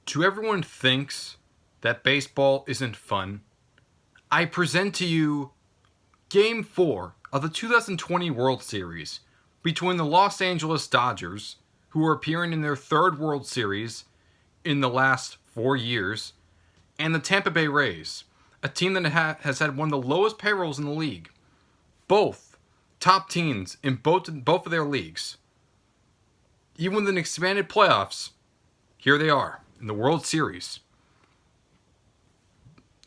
To everyone thinks that baseball isn't fun, I present to you Game 4 of the 2020 World Series between the Los Angeles Dodgers, who are appearing in their third World Series in the last 4 years, and the Tampa Bay Rays, a team that has had one of the lowest payrolls in the league. Both top teams in both of their leagues. Even with an expanded playoffs, here they are in the World Series.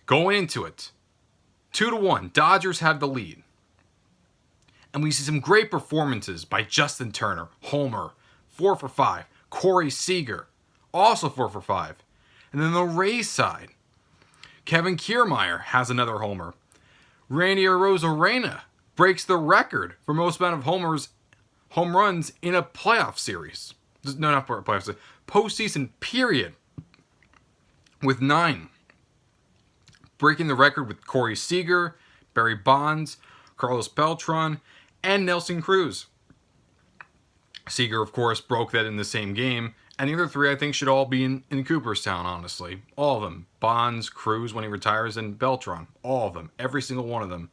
Going into it, 2-1, Dodgers have the lead. And we see some great performances by Justin Turner, homer, 4 for 5. Corey Seager, also 4 for 5. And then the Rays side, Kevin Kiermaier has another homer. Randy Arozarena breaks the record for most amount of home runs in a playoff series. No, not playoff series. Postseason period. With 9. Breaking the record with Corey Seager, Barry Bonds, Carlos Beltran, and Nelson Cruz. Seager, of course, broke that in the same game. And the other 3, I think, should all be in Cooperstown, honestly. All of them. Bonds, Cruz when he retires, and Beltran. All of them. Every single one of them.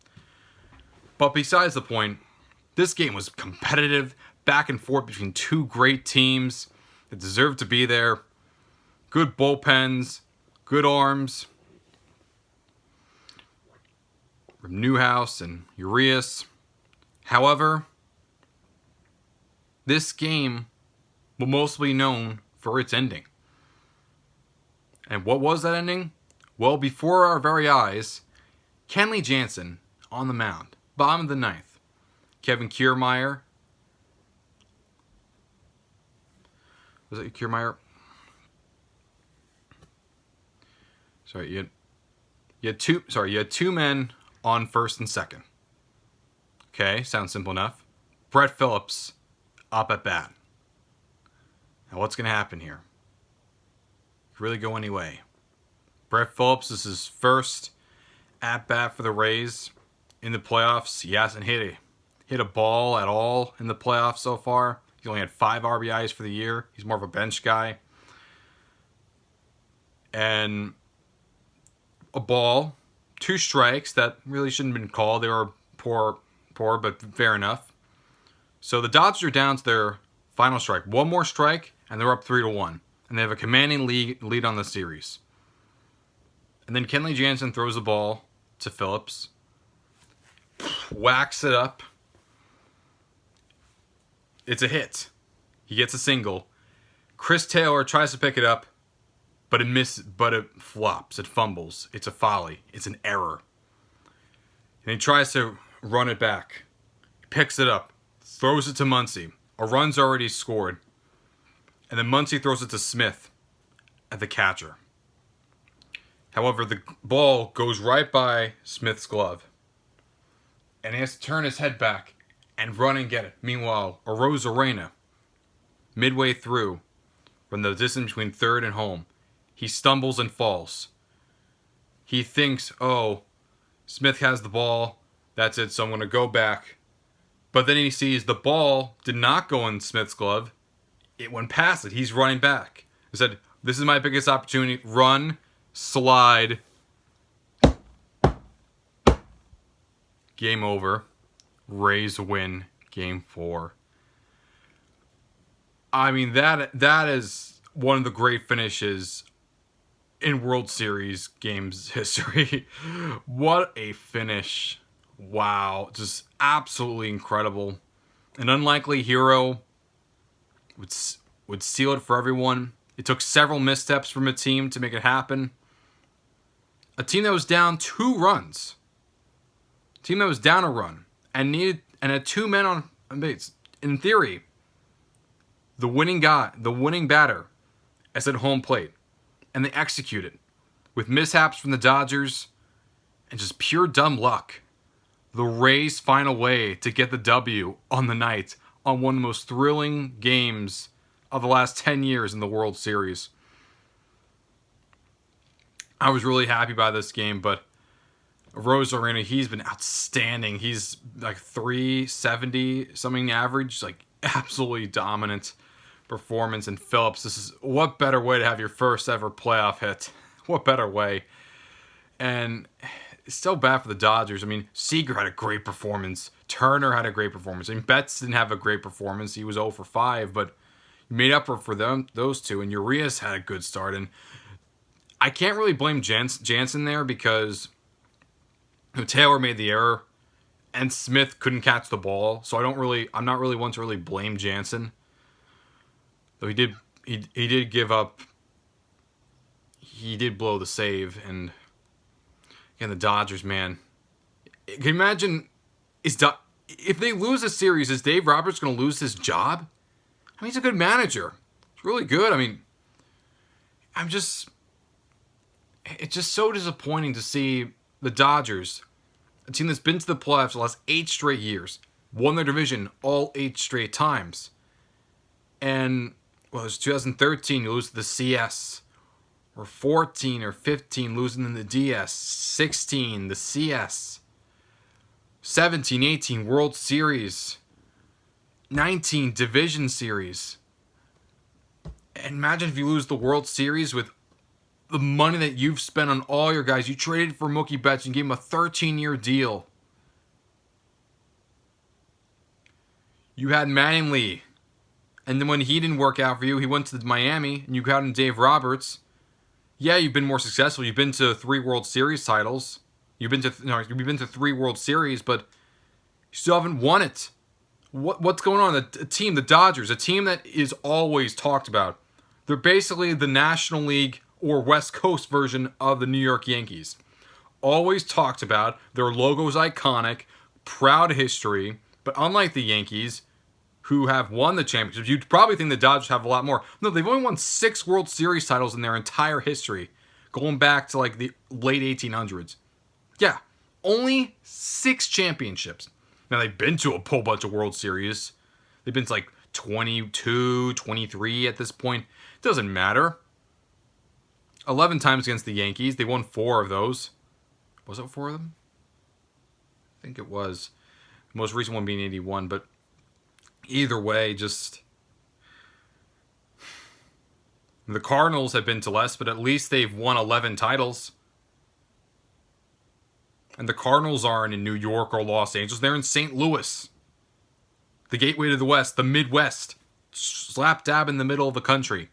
But besides the point, this game was competitive, back and forth between two great teams that deserved to be there. Good bullpens, good arms. From Newhouse and Urias. However, this game will mostly be known for its ending. And what was that ending? Well, before our very eyes, Kenley Jansen on the mound, bottom of the 9th. Kevin Kiermaier. Was it Kiermaier? Sorry, you had two men on first and second. Okay, sounds simple enough. Brett Phillips up at bat. Now what's going to happen here? Could really go any way. Brett Phillips, this is his first at bat for the Rays in the playoffs. He hasn't hit a ball at all in the playoffs so far. He's only had 5 RBIs for the year. He's more of a bench guy. And a ball, 2 strikes that really shouldn't have been called. They were poor, but fair enough. So the Dodgers are down to their final strike. One more strike, and they're up 3-1. And they have a commanding lead on the series. And then Kenley Jansen throws the ball to Phillips. Whacks it up. It's a hit. He gets a single. Chris Taylor tries to pick it up, but it flops. It fumbles. It's a folly. It's an error. And he tries to run it back. Picks it up. Throws it to Muncy. A run's already scored. And then Muncy throws it to Smith at the catcher. However, the ball goes right by Smith's glove. And he has to turn his head back and run and get it. Meanwhile, Arozarena, midway through, from the distance between third and home, he stumbles and falls. He thinks, oh, Smith has the ball. That's it, so I'm going to go back. But then he sees the ball did not go in Smith's glove. It went past it. He's running back. He said, this is my biggest opportunity. Run, slide. Game over. Rays win Game 4. I mean, that is one of the great finishes in World Series games history. What a finish. Wow. Just absolutely incredible. An unlikely hero would seal it for everyone. It took several missteps from a team to make it happen. A team that was down 2 runs. A team that was down a run and had 2 men on base. In theory, the winning batter is at home plate. And they execute it with mishaps from the Dodgers and just pure dumb luck. The Rays find a way to get the W on the night on one of the most thrilling games of the last 10 years in the World Series. I was really happy by this game, but Arozarena, he's been outstanding. He's like 370 something average, like absolutely dominant. performance. And Phillips, this is what better way to have your first ever playoff hit? What better way? And it's so bad for the Dodgers. I mean, Seager had a great performance. Turner had a great performance. I mean, Betts didn't have a great performance. He was 0 for 5, but he made up for those two. And Urias had a good start. And I can't really blame Jansen there because Taylor made the error and Smith couldn't catch the ball. So I'm not really one to really blame Jansen. Though he did give up. He did blow the save. And again, the Dodgers, man. Can you imagine if they lose a series, is Dave Roberts going to lose his job? I mean, he's a good manager. He's really good. I mean, it's just so disappointing to see the Dodgers, a team that's been to the playoffs the last 8 straight years, won their division all 8 straight times. And, well, there's 2013, you lose to the CS. Or 14 or 15, losing in the DS. 16, the CS. 17, 18, World Series. 19, Division Series. And imagine if you lose the World Series with the money that you've spent on all your guys. You traded for Mookie Betts and gave him a 13-year deal. You had Mattingly. And then when he didn't work out for you, he went to Miami, and you got in Dave Roberts. Yeah, you've been more successful. You've been to 3 World Series titles. You've been to 3 World Series, but you still haven't won it. What's going on? The team, the Dodgers, a team that is always talked about. They're basically the National League or West Coast version of the New York Yankees. Always talked about. Their logo is iconic, proud history, but unlike the Yankees, who have won the championships, you'd probably think the Dodgers have a lot more. No, they've only won 6 World Series titles in their entire history, going back to like the late 1800s. Yeah, only 6 championships. Now, they've been to a whole bunch of World Series. They've been to like 22, 23 at this point. It doesn't matter. 11 times against the Yankees. They won 4 of those. Was it 4 of them? I think it was. The most recent one being 81, but either way, just the Cardinals have been to less, but at least they've won 11 titles. And the Cardinals aren't in New York or Los Angeles. They're in St. Louis. The gateway to the West, the Midwest. Slap dab in the middle of the country.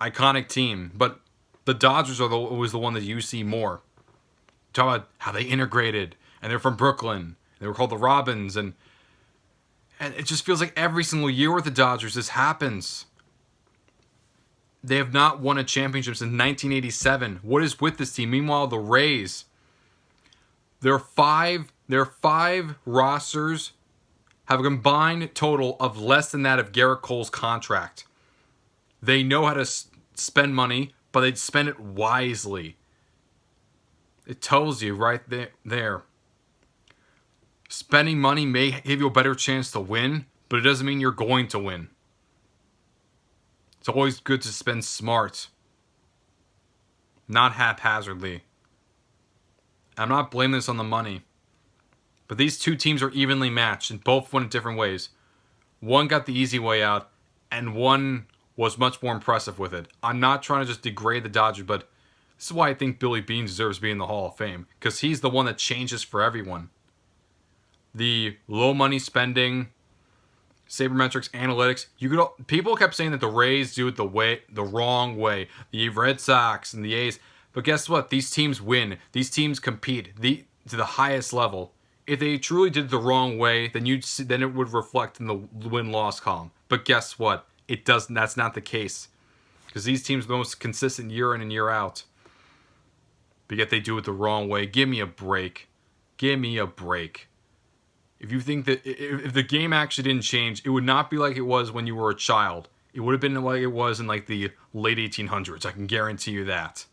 Iconic team. But the Dodgers are always the one that you see more. Talk about how they integrated. And they're from Brooklyn. They were called the Robins. And it just feels like every single year with the Dodgers, this happens. They have not won a championship since 1987. What is with this team? Meanwhile, the Rays, their five rosters have a combined total of less than that of Garrett Cole's contract. They know how to spend money, but they spend it wisely. It tells you right there. Spending money may give you a better chance to win, but it doesn't mean you're going to win. It's always good to spend smart, not haphazardly. I'm not blaming this on the money, but these two teams are evenly matched and both won in different ways. One got the easy way out, and one was much more impressive with it. I'm not trying to just degrade the Dodgers, but this is why I think Billy Beane deserves to be in the Hall of Fame, because he's the one that changes for everyone. The low money spending, sabermetrics, analytics. People kept saying that the Rays do it the wrong way. The Red Sox and the A's. But guess what? These teams win. These teams compete to the highest level. If they truly did it the wrong way, then it would reflect in the win-loss column. But guess what? It doesn't. That's not the case. Because these teams are the most consistent year in and year out. But yet they do it the wrong way. Give me a break. Give me a break. If you think that if the game actually didn't change, it would not be like it was when you were a child. It would have been like it was in like the late 1800s. I can guarantee you that.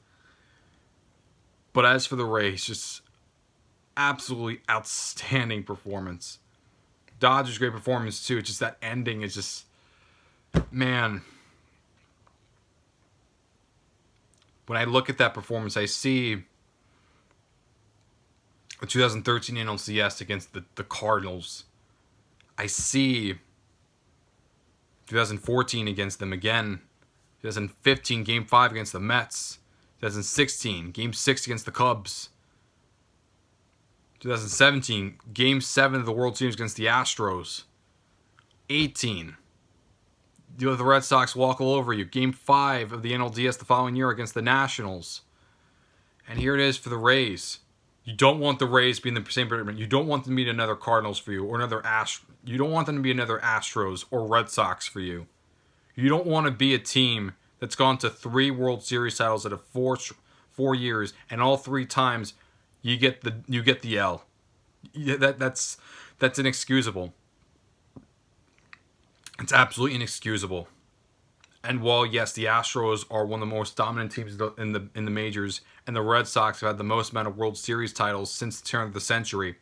But as for the Rays, just absolutely outstanding performance. Dodgers, great performance too. It's just that ending is just, man. When I look at that performance, I see the 2013 NLCS against the Cardinals. I see 2014 against them again. 2015 Game 5 against the Mets. 2016 Game 6 against the Cubs. 2017 Game 7 of the World Series against the Astros. 18 the Red Sox walk all over you. Game 5 of the NLDS the following year against the Nationals. And here it is for the Rays. You don't want the Rays being the same predicament. You don't want them to be another Cardinals for you, or another You don't want them to be another Astros or Red Sox for you. You don't want to be a team that's gone to 3 World Series titles out of 4 years, and all 3 times you get the L. That's inexcusable. It's absolutely inexcusable. And while, yes, the Astros are one of the most dominant teams in the majors, and the Red Sox have had the most amount of World Series titles since the turn of the century,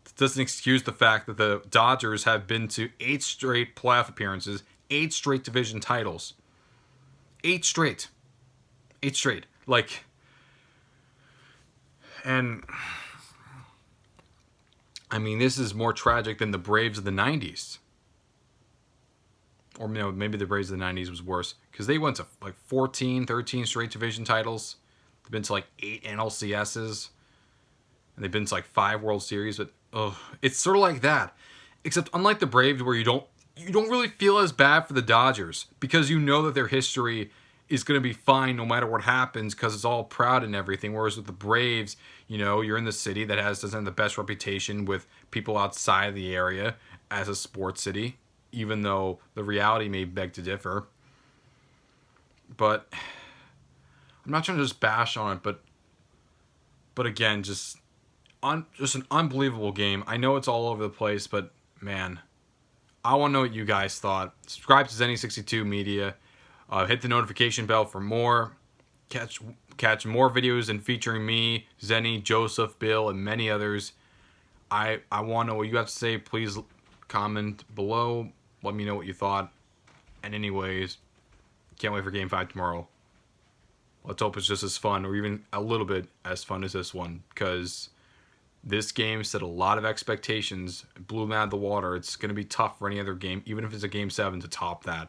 it doesn't excuse the fact that the Dodgers have been to 8 straight playoff appearances, 8 straight division titles. 8 straight. 8 straight. And I mean, this is more tragic than the Braves of the 90s. Or maybe the Braves of the 90s was worse. Because they went to 14, 13 straight division titles. They've been to 8 NLCSs. And they've been to 5 World Series. But it's sort of like that. Except unlike the Braves, where you don't really feel as bad for the Dodgers. Because you know that their history is going to be fine no matter what happens. Because it's all proud and everything. Whereas with the Braves, you're in the city that doesn't have the best reputation with people outside of the area as a sports city. Even though the reality may beg to differ. But I'm not trying to just bash on it, but again, just an unbelievable game. I know it's all over the place, but man, I want to know what you guys thought. Subscribe to Zenny62 Media. Hit the notification bell for more. Catch more videos and featuring me, Zenny, Joseph, Bill, and many others. I want to know what you have to say. Please comment below. Let me know what you thought. And anyways, can't wait for Game 5 tomorrow. Let's hope it's just as fun, or even a little bit as fun as this one. Because this game set a lot of expectations. It blew them out of the water. It's going to be tough for any other game, even if it's a Game 7, to top that.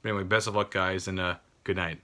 But anyway, best of luck, guys, and good night.